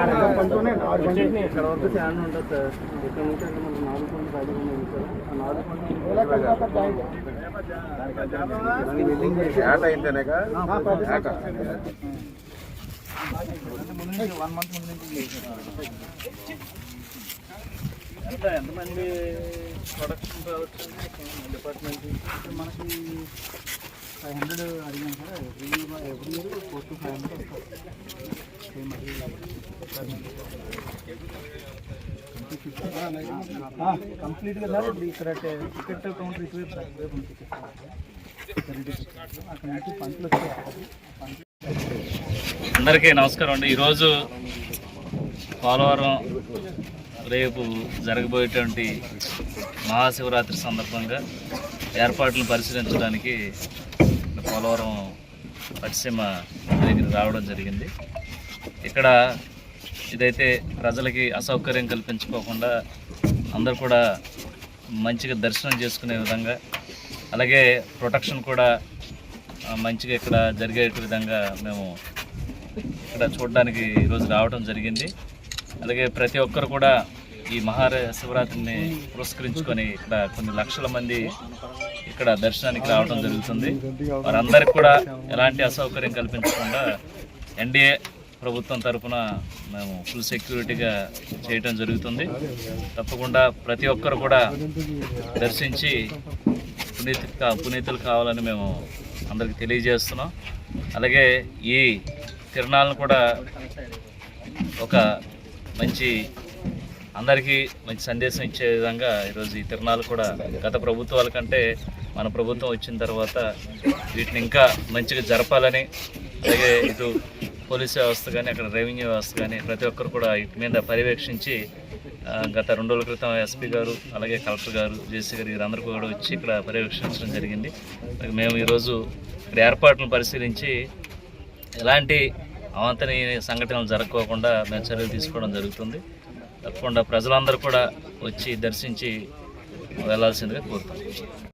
ఇక్కడ వరకు ఫ్యాన్ ఉంటుంది సార్. ఇక్కడ నుంచి మనకు 4 కొండలు బయట ఉన్నాయి సార్. ఆ 4 కొండలు 1 మంత్ ముందు నుంచి ఎంతమంది ప్రొడక్షన్ రావచ్చు డిపార్ట్మెంట్ మనకి 500 అడిగాం సార్. ఎవ్రీ ఇయర్ 4 to 500 వస్తారు. కంప్లీట్గా సార్ ఇక్కడ టికెట్ కౌంటర్ ఇటువైపు అక్కడ నుంచి పంటలు వచ్చాయి. అందరికీ నమస్కారం అండి. ఈరోజు పోలవరం రేపు జరగబోయేటువంటి మహాశివరాత్రి సందర్భంగా ఏర్పాట్లను పరిశీలించడానికి పోలవరం పశ్చిమ దగ్గర రావడం జరిగింది. ఇక్కడ ఇదైతే ప్రజలకి అసౌకర్యం కల్పించుకోకుండా అందరూ కూడా మంచిగా దర్శనం చేసుకునే విధంగా, అలాగే ప్రొటెక్షన్ కూడా మంచిగా ఇక్కడ జరిగే విధంగా మేము ఇక్కడ చూడడానికి ఈరోజు రావడం జరిగింది. అలాగే ప్రతి ఒక్కరు కూడా ఈ మహాశివరాత్రిని పురస్కరించుకొని ఇక్కడ కొన్ని లక్షల మంది ఇక్కడ దర్శనానికి రావడం జరుగుతుంది. వారందరికీ కూడా ఎలాంటి అసౌకర్యం కల్పించకుండా ఎన్డీఏ ప్రభుత్వం తరఫున మేము ఫుల్ సెక్యూరిటీగా చేయడం జరుగుతుంది. తప్పకుండా ప్రతి ఒక్కరు కూడా దర్శించి పునీతులు కావాలని మేము అందరికీ తెలియజేస్తున్నాం. అలాగే ఈ తిరునాళ్ళను కూడా ఒక అందరికీ మంచి సందేశం ఇచ్చే విధంగా ఈరోజు ఈ తిరునాళ్ళు కూడా గత ప్రభుత్వాల కంటే మన ప్రభుత్వం వచ్చిన తర్వాత వీటిని ఇంకా మంచిగా జరపాలని, అలాగే ఇటు పోలీస్ వ్యవస్థ కానీ అక్కడ రెవెన్యూ వ్యవస్థ కానీ ప్రతి ఒక్కరు కూడా వీటి మీద పర్యవేక్షించి గత 2 రోజుల క్రితం ఎస్పీ గారు అలాగే కలెక్టర్ గారు జేసీ గారు వీరందరూ కూడా వచ్చి ఇక్కడ పర్యవేక్షించడం జరిగింది. మేము ఈరోజు ఇక్కడ ఏర్పాట్లను పరిశీలించి ఎలాంటి అవాంఛనీయ సంఘటనలు జరగకోకుండా మేము చర్యలు తీసుకోవడం జరుగుతుంది. తప్పకుండా ప్రజలందరూ కూడా వచ్చి దర్శించి వెళ్ళాల్సిందిగా కోరుతున్నాం.